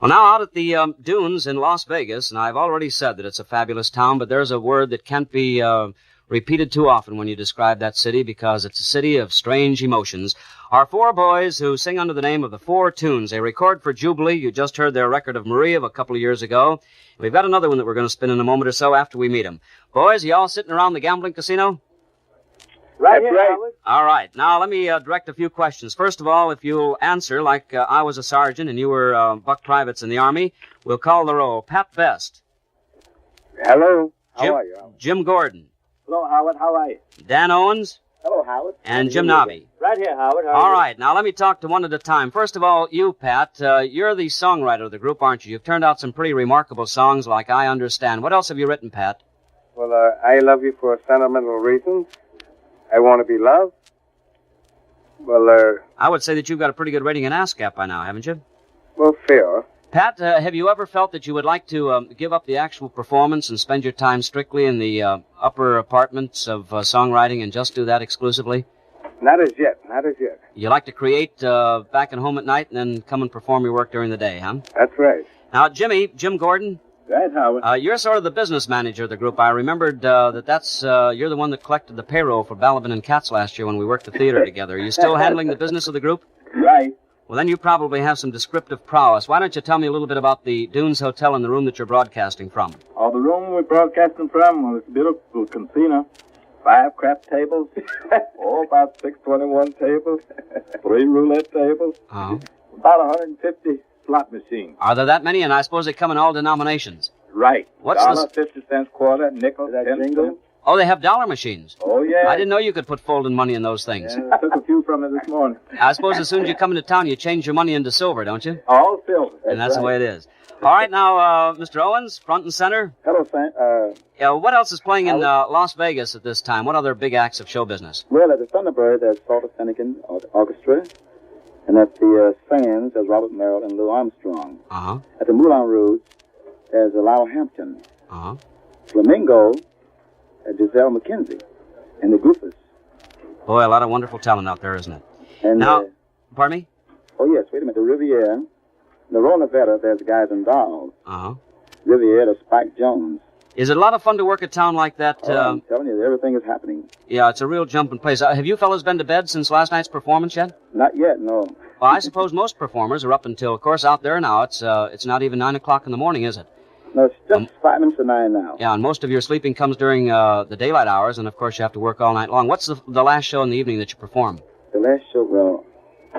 Well, now out at the dunes in Las Vegas, and I've already said that it's a fabulous town, but there's a word that can't be repeated too often when you describe that city because it's a city of strange emotions. Our four boys who sing under the name of the Four Tunes. They record for Jubilee. You just heard their record of Marie of a couple of years ago. We've got another one that we're going to spin in a moment or so after we meet them. Boys, you all sitting around the gambling casino? Right here, Howard. All right. Now, let me direct a few questions. First of all, if you'll answer like I was a sergeant and you were buck privates in the Army, we'll call the roll. Pat Best. Hello. How are you, Howard? Jim Gordon. Hello, Howard. How are you? Dan Owens. Hello, Howard. And Jim Nobby. Right here, Howard. How are All you? right. Now, let me talk to one at a time. First of all, you, Pat, you're the songwriter of the group, aren't you? You've turned out some pretty remarkable songs like I Understand. What else have you written, Pat? Well, I love you for sentimental reasons. I want to be loved. Well, I would say that you've got a pretty good rating in ASCAP by now, haven't you? well, fair. Pat, have you ever felt that you would like to give up the actual performance and spend your time strictly in the upper apartments of songwriting and just do that exclusively? Not as yet. Not as yet. You like to create back at home at night and then come and perform your work during the day, huh? That's right. Now, Jim Gordon, Right, Howard. you're sort of the business manager of the group. I remembered that's you're the one that collected the payroll for Balaban and Katz last year when we worked the theater together. Are you still handling the business of the group? Right. Well, then you probably have some descriptive prowess. Why don't you tell me a little bit about the Dunes Hotel and the room that you're broadcasting from? The room we're broadcasting from was a beautiful casino. 5 crap tables, about 621 tables, 3 roulette tables, Oh. about 150 slot machines. Are there that many? And I suppose they come in all denominations. Right. What's $1, this? 50 cents, quarter, nickel, 10 cents. Oh, they have dollar machines. Oh, yeah. I didn't know you could put folding money in those things. Yeah, I took a few from it this morning. I suppose as soon as you come into town, you change your money into silver, don't you? All silver. And that's the way it is. All right, now, Mr. Owens, front and center. Hello, Sam. What else is playing in Las Vegas at this time? What other big acts of show business? Well, at the Thunderbird, there's Salter Finnegan Orchestra. And at the Sands, there's Robert Merrill and Lou Armstrong. Uh-huh. At the Moulin Rouge, there's Lyle Hampton. Uh-huh. Flamingo, Giselle McKenzie. And the Goofers. Boy, a lot of wonderful talent out there, isn't it? And, Now, pardon me? oh, yes, wait a minute. The Riviera. The Rona Veta, there's Guys and Dolls. Uh-huh. Riviera, Spike Jones. Is it a lot of fun to work a town like that? I'm telling you, everything is happening. Yeah, it's a real jumping place. Have you fellas been to bed since last night's performance yet? Not yet, no. Well, I suppose most performers are up until, of course, out there now, it's not even 9 o'clock in the morning, is it? No, it's just 5 minutes to 9 now. Yeah, and most of your sleeping comes during the daylight hours, and of course you have to work all night long. What's the last show in the evening that you perform? The last show, well,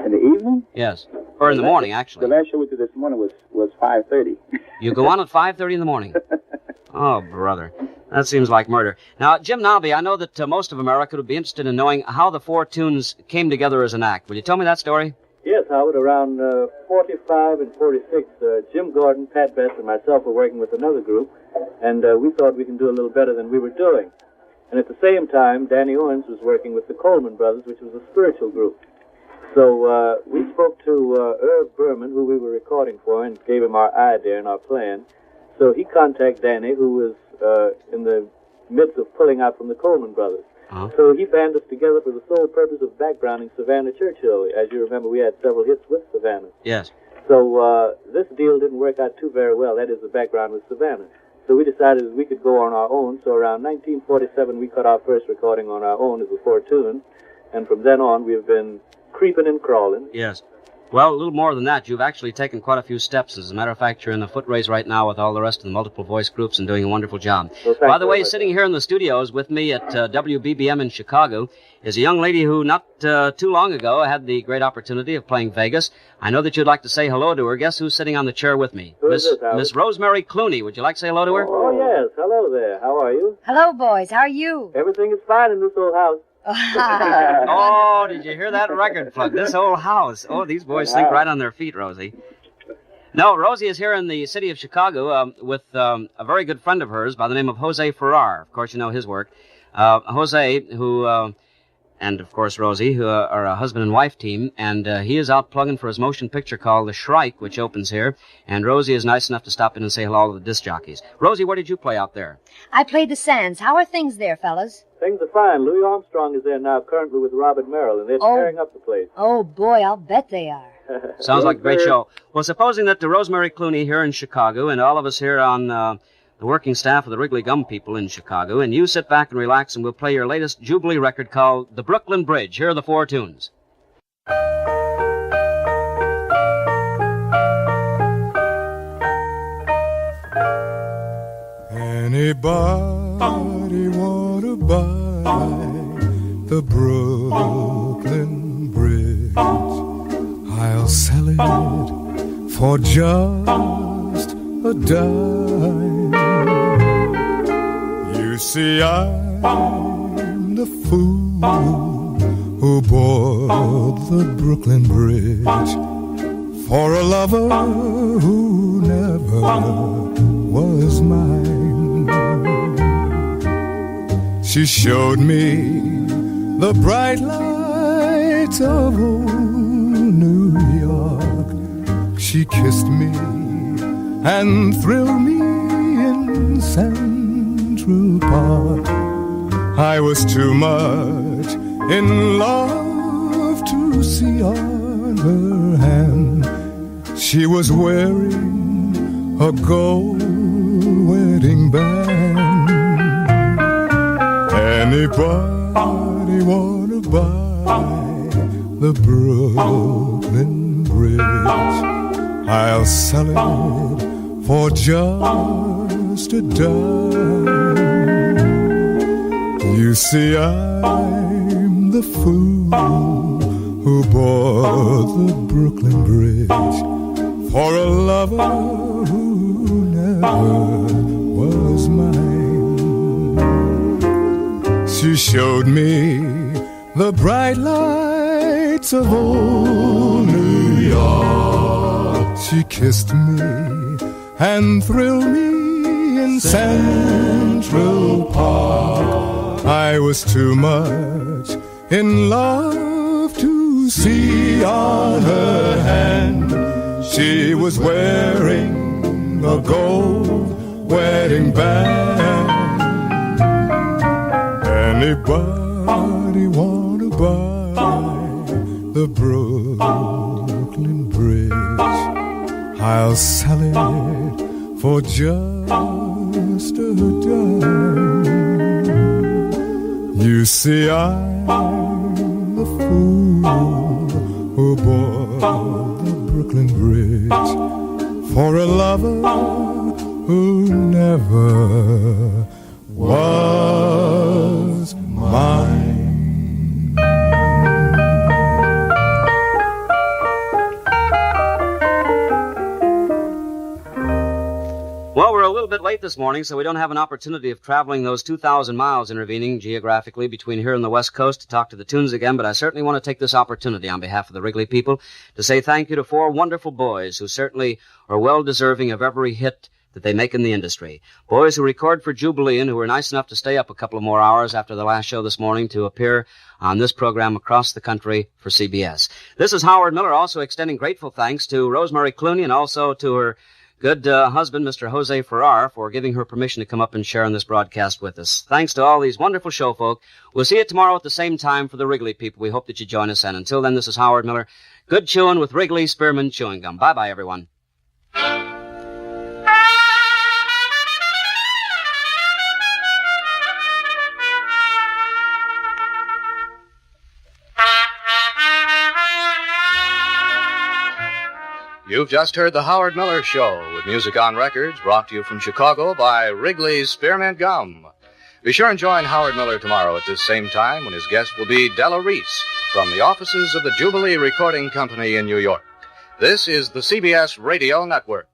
in the evening? Yes. Or in the morning, The actually. last show we did this morning was 5:30. You go on at 5:30 in the morning. Oh, brother. That seems like murder. Now, Jim Nobby, I know that most of America would be interested in knowing how the Four Tunes came together as an act. Will you tell me that story? Yes, Howard. Around 45 and 46, Jim Gordon, Pat Best, and myself were working with another group, and we thought we can do a little better than we were doing. And at the same time, Danny Owens was working with the Coleman Brothers, which was a spiritual group. So we spoke to Irv Berman, who we were recording for, and gave him our idea and our plan. So he contacted Danny, who was in the midst of pulling out from the Coleman Brothers. Uh-huh. So he banded us together for the sole purpose of backgrounding Savannah Churchill. As you remember, we had several hits with Savannah. Yes. So this deal didn't work out too very well, that is, the background with Savannah. So we decided we could go on our own. So around 1947, we cut our first recording on our own as the Four Tunes. And from then on, we've been creeping and crawling. Yes. Well, a little more than that. You've actually taken quite a few steps. As a matter of fact, you're in a foot race right now with all the rest of the multiple voice groups and doing a wonderful job. Well, By the way, much. sitting here in the studios with me at WBBM in Chicago is a young lady who not too long ago had the great opportunity of playing Vegas. I know that you'd like to say hello to her. Guess who's sitting on the chair with me? Who is this, Howard? Miss Rosemary Clooney. Would you like to say hello to her? Oh, yes. Hello there. How are you? Hello, boys. How are you? Everything is fine in this old house. Oh, did you hear that record plug? This whole house. Oh, these boys think right on their feet, Rosie. No, Rosie is here in the city of Chicago with a very good friend of hers by the name of Jose Ferrar. Of course, you know his work. Jose, who, and of course Rosie, who are a husband and wife team, and he is out plugging for his motion picture called The Shrike, which opens here. And Rosie is nice enough to stop in and say hello to the disc jockeys. Rosie, where did you play out there? I played the Sands. How are things there, fellas? Things are fine. Louis Armstrong is there now, currently with Robert Merrill, and they're tearing up the place. Oh, boy, I'll bet they are. Sounds like a great show. Well, supposing that to Rosemary Clooney here in Chicago and all of us here on the working staff of the Wrigley Gum people in Chicago, and you sit back and relax, and we'll play your latest Jubilee record called The Brooklyn Bridge. Here are the 4 tunes. Anybody wanna buy the Brooklyn Bridge? I'll sell it for just a dime. You see, I'm the fool who bought the Brooklyn Bridge for a lover who never was mine. She showed me the bright lights of old New York. She kissed me and thrilled me in Central Park. I was too much in love to see on her hand she was wearing a gold wedding band. Anybody wanna buy the Brooklyn Bridge? I'll sell it for just a dime. You see, I'm the fool who bought the Brooklyn Bridge for a lover who never was mine. She showed me the bright lights of old New York. She kissed me and thrilled me in Central Park. I was too much in love to see on her hand she was wearing a gold wedding band. Anybody wanna buy the Brooklyn Bridge? I'll sell it for just a dime. You see, I'm the fool who bought the Brooklyn Bridge for a lover who never was mine. Well, we're a little bit late this morning, so we don't have an opportunity of traveling those 2,000 miles intervening geographically between here and the West Coast to talk to the tunes again, but I certainly want to take this opportunity on behalf of the Wrigley people to say thank you to 4 wonderful boys who certainly are well deserving of every hit that they make in the industry. Boys who record for Jubilee and who were nice enough to stay up a couple of more hours after the last show this morning to appear on this program across the country for CBS. This is Howard Miller, also extending grateful thanks to Rosemary Clooney and also to her good husband, Mr. Jose Ferrar, for giving her permission to come up and share on this broadcast with us. Thanks to all these wonderful show folk. We'll see you tomorrow at the same time for the Wrigley people. We hope that you join us, and until then, this is Howard Miller. Good chewing with Wrigley Spearmint Chewing Gum. Bye-bye, everyone. You've just heard The Howard Miller Show, with music on records brought to you from Chicago by Wrigley's Spearmint Gum. Be sure and join Howard Miller tomorrow at this same time when his guest will be Della Reese from the offices of the Jubilee Recording Company in New York. This is the CBS Radio Network.